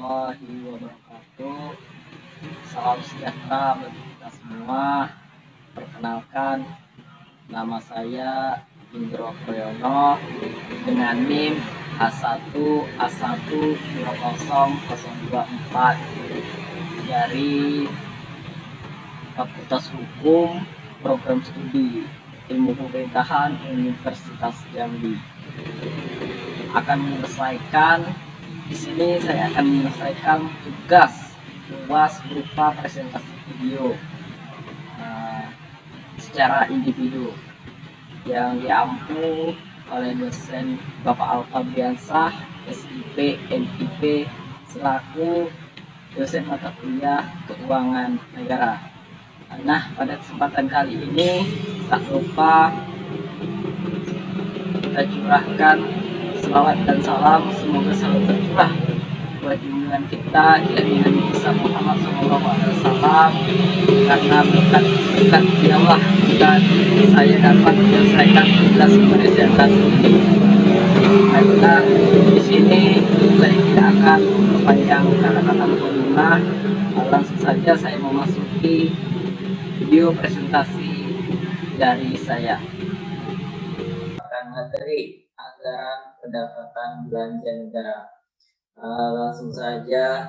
warahmatullahi wabarakatuh. Salam sejahtera bagi kita semua. Perkenalkan, nama saya Indro Priyono dengan NIM A1A1000024 dari Fakultas Hukum Program Studi Ilmu Pemerintahan Universitas Jambi. Di sini saya akan menyelesaikan tugas UAS berupa presentasi video secara individu yang diampu oleh dosen Bapak Alfabriansah, SIP, MIP, selaku dosen mata kuliah Keuangan Negara. Nah, pada kesempatan kali ini tak lupa kita curahkan selawat dan salam, semoga selalu tercurah buat junjungan kita Nabi Isa Muhammad SAW, karena berkat Allah dan saya dapat menyelesaikan tugas presentasi ini. Karena di sini saya tidak akan memperpanjang kata-kata pengguna, langsung saja saya memasuki video presentasi dari saya. Materi anggaran pendapatan belanja negara. Langsung saja,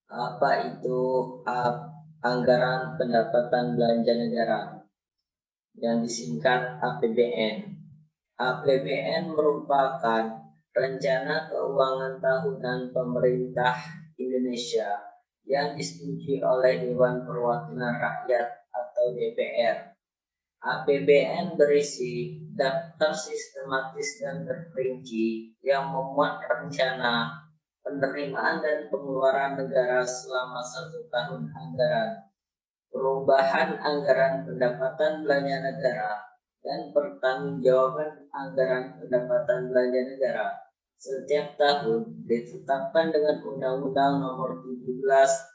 apa itu anggaran pendapatan belanja negara yang disingkat APBN? APBN merupakan rencana keuangan tahunan pemerintah Indonesia yang disetujui oleh Dewan Perwakilan Rakyat atau DPR. APBN berisi daftar sistematis dan terperinci yang memuat rencana penerimaan dan pengeluaran negara selama 1 tahun anggaran, perubahan anggaran pendapatan belanja negara, dan pertanggungjawaban anggaran pendapatan belanja negara setiap tahun ditetapkan dengan Undang-Undang Nomor 17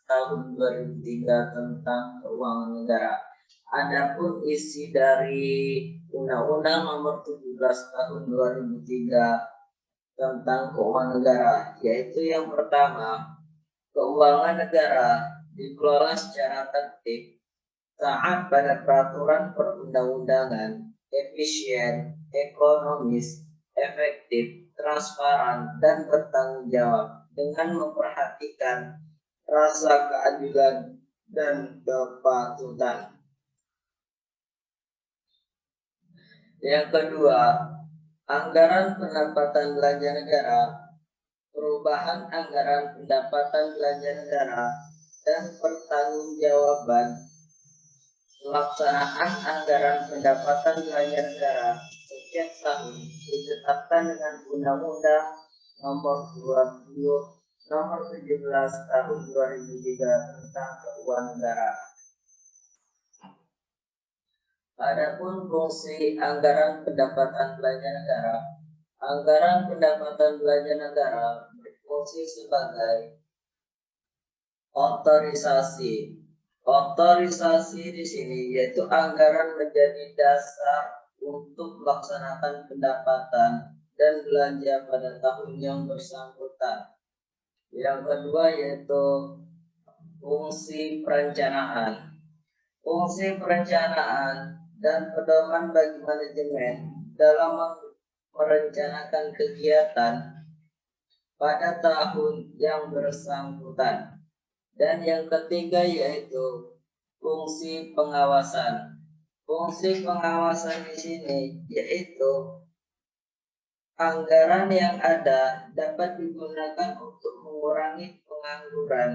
Tahun 2003 tentang Keuangan Negara. Adapun isi dari Undang-Undang Nomor 17 Tahun 2003 tentang Keuangan Negara, yaitu yang pertama, keuangan negara dikelola secara tertib, taat pada peraturan perundang-undangan, efisien, ekonomis, efektif, transparan, dan bertanggung jawab dengan memperhatikan rasa keadilan dan kepatutan. Yang kedua, anggaran pendapatan belanja negara, perubahan anggaran pendapatan belanja negara, dan pertanggungjawaban pelaksanaan anggaran pendapatan belanja negara setiap tahun ditetapkan dengan Undang-Undang Nomor 17 Tahun 2003 tentang Keuangan Negara. Adapun fungsi anggaran pendapatan belanja negara, anggaran pendapatan belanja negara berfungsi sebagai otorisasi. Otorisasi di sini yaitu anggaran menjadi dasar untuk melaksanakan pendapatan dan belanja pada tahun yang bersangkutan. Yang kedua yaitu fungsi perencanaan. Fungsi perencanaan dan pedoman bagi manajemen dalam merencanakan kegiatan pada tahun yang bersangkutan. Dan yang ketiga yaitu fungsi pengawasan. Fungsi pengawasan di sini yaitu anggaran yang ada dapat digunakan untuk mengurangi pengangguran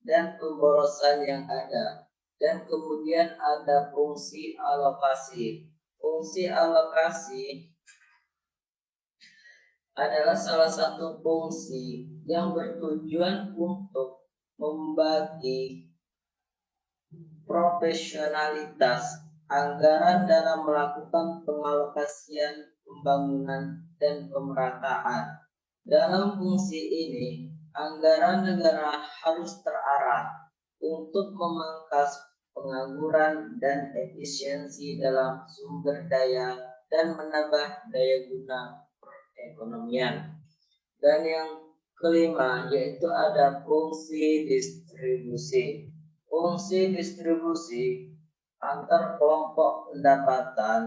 dan pemborosan yang ada. Dan kemudian ada fungsi alokasi. Fungsi alokasi adalah salah satu fungsi yang bertujuan untuk membagi profesionalitas anggaran dalam melakukan pengalokasian pembangunan dan pemerataan. Dalam fungsi ini, anggaran negara harus terarah untuk memangkas pengangguran dan efisiensi dalam sumber daya dan menambah daya guna perekonomian. Dan yang kelima yaitu ada fungsi distribusi. Fungsi distribusi antar kelompok pendapatan,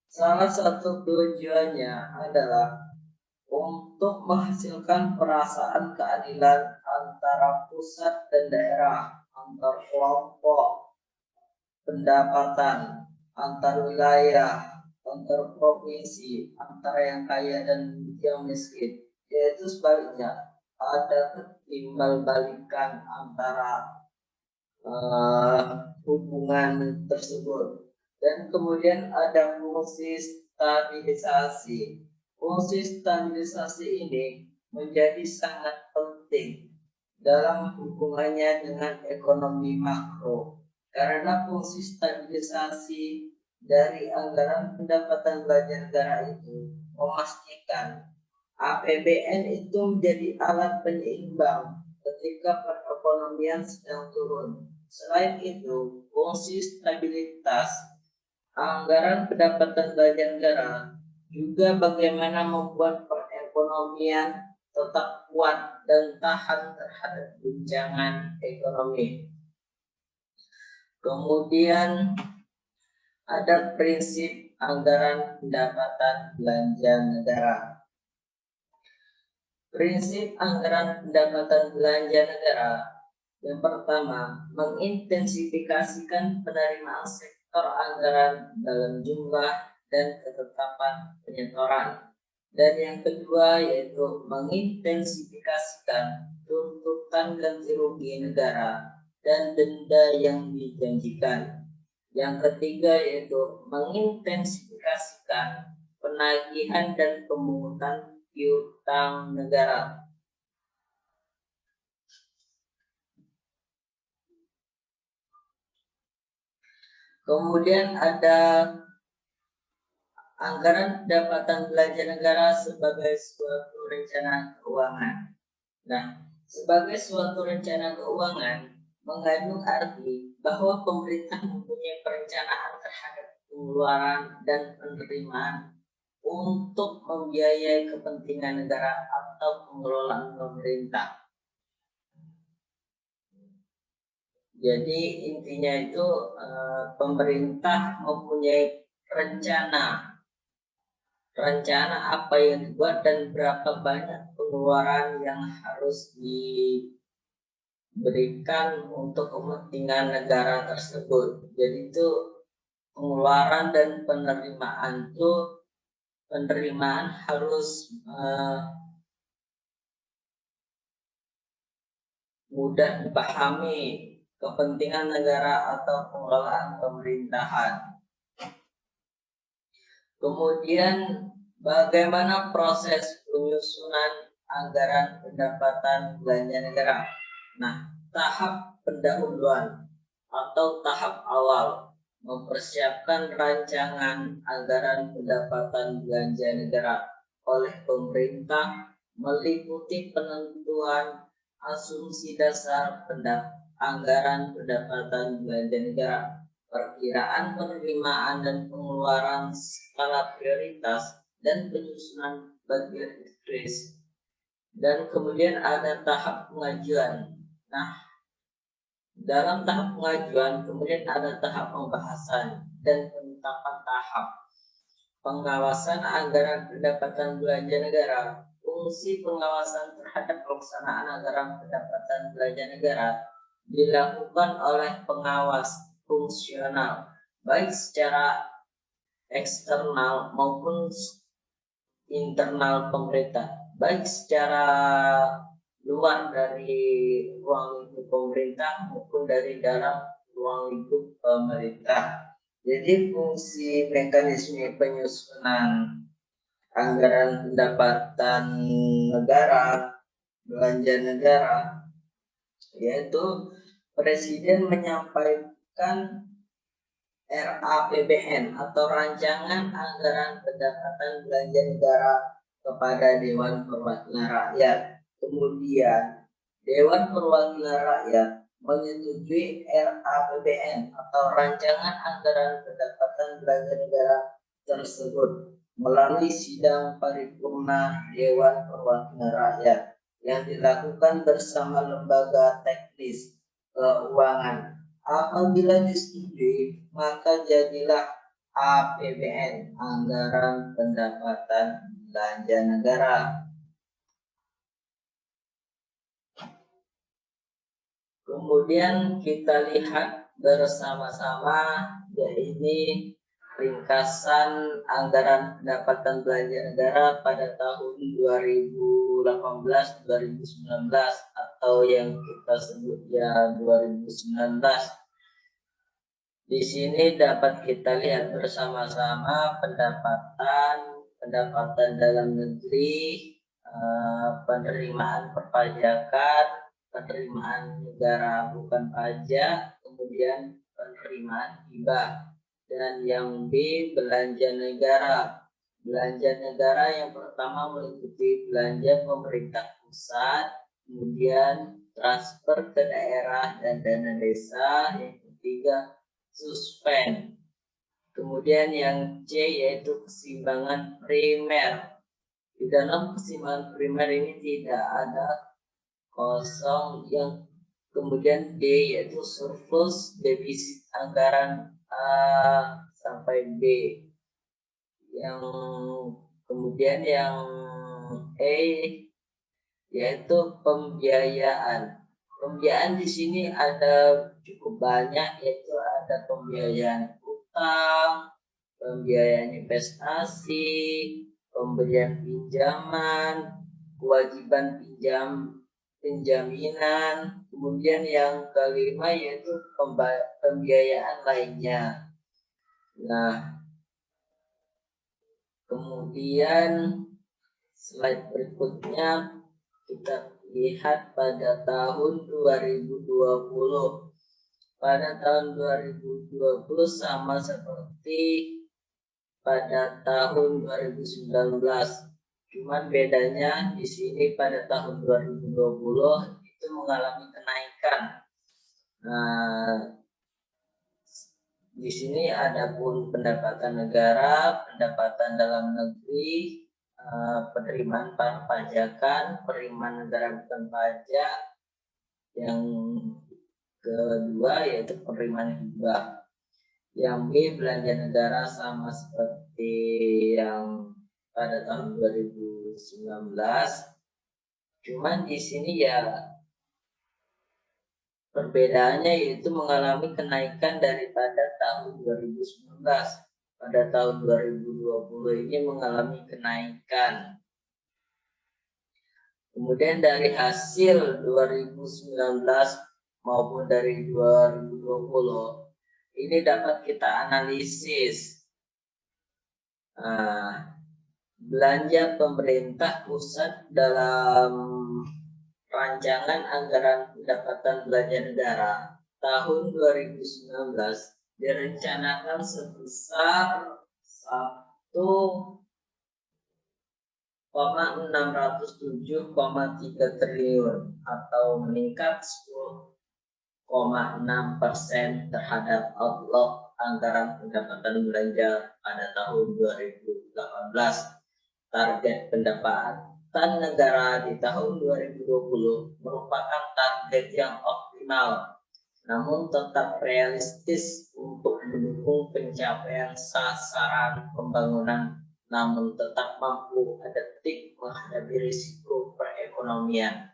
salah satu tujuannya adalah untuk menghasilkan perasaan keadilan antara pusat dan daerah, antar kelompok pendapatan, antar wilayah, antar provinsi, antara yang kaya dan yang miskin. Yaitu sebaliknya, ada ketimbal balikan antara hubungan tersebut. Dan kemudian ada fungsi stabilisasi. Fungsi stabilisasi ini menjadi sangat penting dalam hubungannya dengan ekonomi makro, karena fungsi stabilisasi dari anggaran pendapatan belanja negara itu memastikan APBN itu menjadi alat penyeimbang ketika perekonomian sedang turun. Selain itu, fungsi stabilitas anggaran pendapatan belanja negara juga bagaimana membuat perekonomian tetap kuat dan tahan terhadap guncangan ekonomi. Kemudian ada prinsip anggaran pendapatan belanja negara. Prinsip anggaran pendapatan belanja negara yang pertama, mengintensifikasikan penerimaan sektor anggaran dalam jumlah dan ketetapan penyetoran. Dan yang kedua yaitu mengintensifikasikan tuntutan ganti rugi negara dan denda yang dijanjikan. Yang ketiga yaitu mengintensifikasikan penagihan dan pemungutan piutang negara. Kemudian ada anggaran pendapatan belanja negara sebagai suatu rencana keuangan. Nah, sebagai suatu rencana keuangan mengandung arti bahwa pemerintah mempunyai perencanaan terhadap pengeluaran dan penerimaan untuk membiayai kepentingan negara atau pengelolaan pemerintah. Jadi intinya itu pemerintah mempunyai rencana apa yang dibuat dan berapa banyak pengeluaran yang harus diberikan untuk kepentingan negara tersebut. Jadi itu pengeluaran dan penerimaan harus mudah dipahami kepentingan negara atau pengelolaan pemerintahan. Kemudian bagaimana proses penyusunan anggaran pendapatan belanja negara? Nah, tahap pendahuluan atau tahap awal mempersiapkan rancangan anggaran pendapatan belanja negara oleh pemerintah meliputi penentuan asumsi dasar anggaran pendapatan belanja negara, perkiraan penerimaan dan pengeluaran skala prioritas, dan penyusunan bagian kris. Dan kemudian ada tahap pengajuan. Nah, dalam tahap pengajuan kemudian ada tahap pembahasan dan penetapan tahap pengawasan anggaran pendapatan belanja negara. Fungsi pengawasan terhadap pelaksanaan anggaran pendapatan belanja negara dilakukan oleh pengawas fungsional, baik secara eksternal maupun internal pemerintah, baik secara luar dari ruang lingkup pemerintah maupun dari dalam ruang lingkup pemerintah. Jadi fungsi mekanisme penyusunan anggaran pendapatan negara, belanja negara, yaitu Presiden menyampaikan RAPBN atau Rancangan Anggaran Pendapatan Belanja Negara kepada Dewan Perwakilan Rakyat. Kemudian Dewan Perwakilan Rakyat menyetujui RAPBN atau Rancangan Anggaran Pendapatan Belanja Negara tersebut. melalui sidang paripurna Dewan Perwakilan Rakyat yang dilakukan bersama lembaga teknis keuangan. Apabila disetujui, maka jadilah APBN, Anggaran Pendapatan Belanja Negara. Kemudian kita lihat bersama-sama, yaitu ringkasan anggaran pendapatan belanja negara pada tahun 2018-2019 atau yang kita sebut ya 2019. Di sini dapat kita lihat bersama-sama pendapatan dalam negeri, penerimaan perpajakan, penerimaan negara bukan pajak, kemudian penerimaan hibah. Dan yang B, belanja negara. Belanja negara yang pertama meliputi belanja pemerintah pusat, kemudian transfer ke daerah dan dana desa, yang ketiga suspend. Kemudian yang C yaitu keseimbangan primer. Di dalam keseimbangan primer ini tidak ada kosong. Yang kemudian D yaitu surplus defisit anggaran A sampai B. Yang kemudian yang E yaitu pembiayaan. Pembiayaan di sini ada cukup banyak, yaitu ada pembiayaan utang, pembiayaan investasi, pemberian pinjaman, kewajiban penjaminan, kemudian yang kelima yaitu pembiayaan lainnya. Nah, kemudian slide berikutnya kita lihat pada tahun 2020. Pada tahun 2020 sama seperti pada tahun 2019. Cuman bedanya di sini pada tahun 2020 itu mengalami kenaikan. Nah, di sini ada pun pendapatan negara, pendapatan dalam negeri, penerimaan perpajakan, penerimaan negara bukan pajak. Yang kedua yaitu penerimaan hibah. Yang B, belanja negara sama seperti yang pada tahun 2019. Cuman di sini ya perbedaannya yaitu mengalami kenaikan daripada tahun 2019. Pada tahun 2020 ini mengalami kenaikan. Kemudian dari hasil 2019 maupun dari 2020 ini dapat kita analisis. Belanja pemerintah pusat dalam rancangan anggaran pendapatan belanja negara tahun 2019 direncanakan sebesar 1,607,3 triliun atau meningkat 10,6% terhadap outlook anggaran pendapatan belanja pada tahun 2018. Target pendapatan negara di tahun 2020 merupakan target yang optimal, namun tetap realistis untuk mendukung pencapaian sasaran pembangunan, namun tetap mampu adaptif menghadapi risiko perekonomian.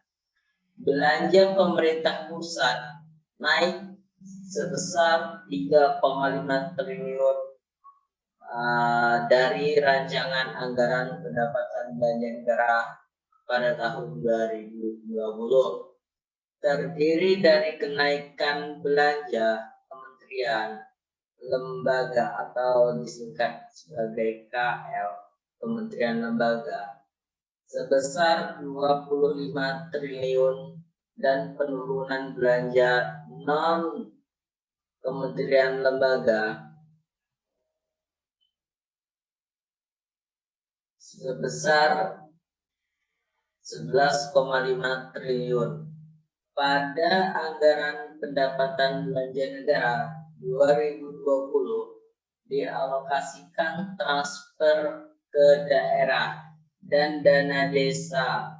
Belanja pemerintah pusat naik sebesar 3,5 triliun dari rancangan anggaran pendapatan belanja negara pada tahun 2020. Terdiri dari kenaikan belanja kementerian, lembaga atau disingkat sebagai KL, kementerian lembaga, sebesar 25 triliun dan penurunan belanja non kementerian lembaga sebesar 11,5 triliun. Pada anggaran pendapatan belanja negara 2020 dialokasikan transfer ke daerah dan dana desa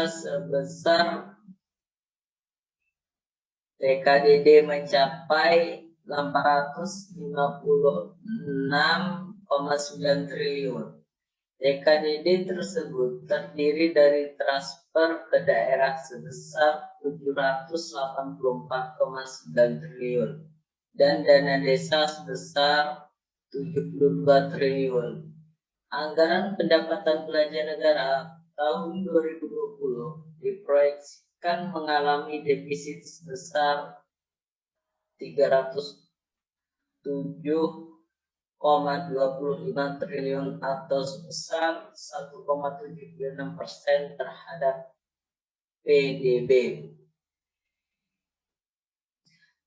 sebesar TKDD mencapai 856,9 triliun. TKDD tersebut terdiri dari transfer ke daerah sebesar 784,9 triliun dan dana desa sebesar 72 triliun. Anggaran pendapatan belanja negara tahun 2020 diproyeksikan mengalami defisit sebesar 307,25 triliun atau sebesar 1,76% terhadap PDB,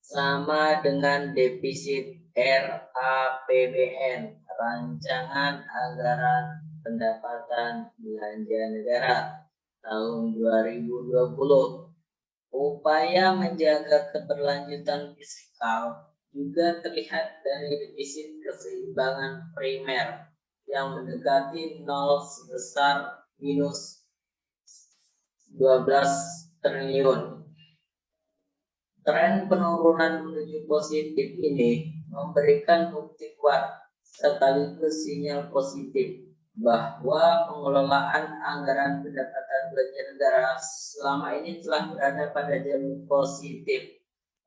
sama dengan defisit RAPBN, Rancangan Anggaran Pendapatan Belanja Negara tahun 2020. Upaya menjaga keberlanjutan fiskal juga terlihat dari defisit keseimbangan primer yang mendekati nol sebesar minus 12 triliun. Tren penurunan menuju positif ini memberikan bukti kuat sekaligus sinyal positif bahwa pengelolaan anggaran pendapatan belanja negara selama ini telah berada pada jalur positif.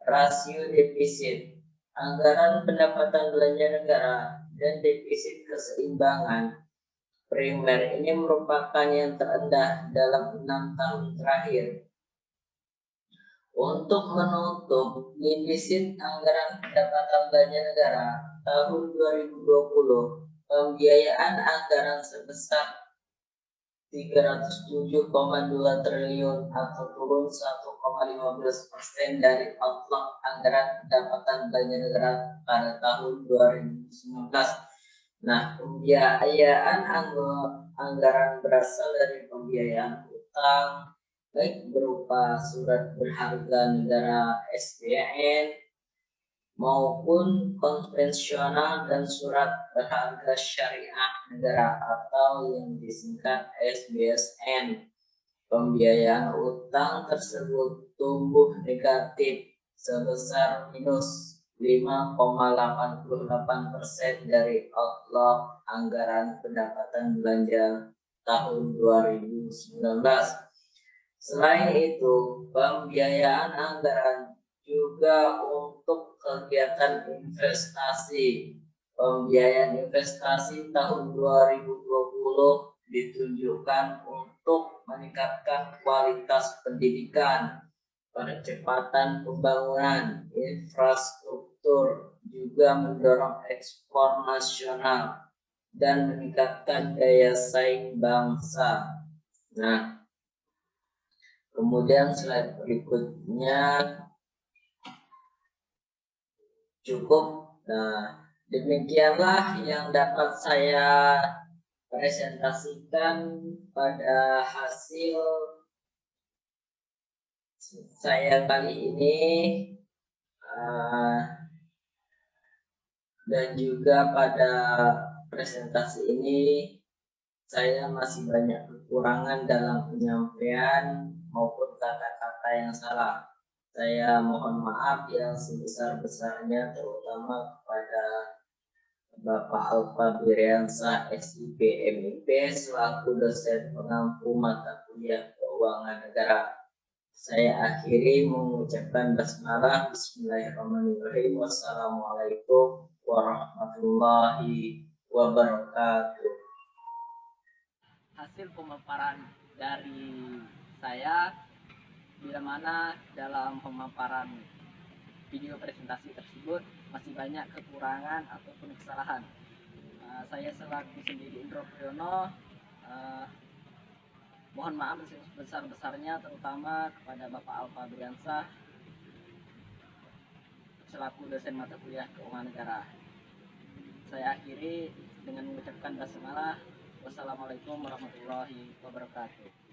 Rasio defisit anggaran pendapatan belanja negara dan defisit keseimbangan primer ini merupakan yang terendah dalam 6 tahun terakhir. Untuk menutup defisit anggaran pendapatan belanja negara tahun 2020, pembiayaan anggaran sebesar 307,2 triliun atau turun 1,15% dari outlook anggaran pendapatan belanja negara pada tahun 2019. Nah, pembiayaan anggaran berasal dari pembiayaan utang, baik berupa surat berharga negara SBN maupun konvensional dan surat berharga syariah negara atau yang disingkat SBSN. Pembiayaan utang tersebut tumbuh negatif sebesar minus 5,88% dari outlook anggaran pendapatan belanja tahun 2019. Selain itu, pembiayaan anggaran juga untuk kegiatan investasi. Pembiayaan investasi tahun 2020 ditunjukkan untuk meningkatkan kualitas pendidikan, percepatan pembangunan infrastruktur, juga mendorong ekspor nasional dan meningkatkan daya saing bangsa. Nah, kemudian slide berikutnya cukup. Nah, demikianlah yang dapat saya presentasikan pada hasil saya kali ini, dan juga pada presentasi ini saya masih banyak kekurangan dalam penyampaian maupun kata-kata yang salah. Saya mohon maaf yang sebesar-besarnya, terutama kepada Bapak Alfa Biriansa SIP MIP selaku dosen pengampu mata kuliah keuangan negara. Saya akhiri mengucapkan basmalah. Bismillahirrahmanirrahim. Wassalamualaikum warahmatullahi wabarakatuh. Hasil pemaparan dari saya, bila mana dalam pemaparan video presentasi tersebut masih banyak kekurangan ataupun kesalahan. Saya selaku sendiri Indro Priyono mohon maaf sebesar-besarnya, terutama kepada Bapak Alfa Biriansa selaku dosen mata kuliah keuangan negara. Saya akhiri dengan mengucapkan basmalah. Wassalamualaikum warahmatullahi wabarakatuh.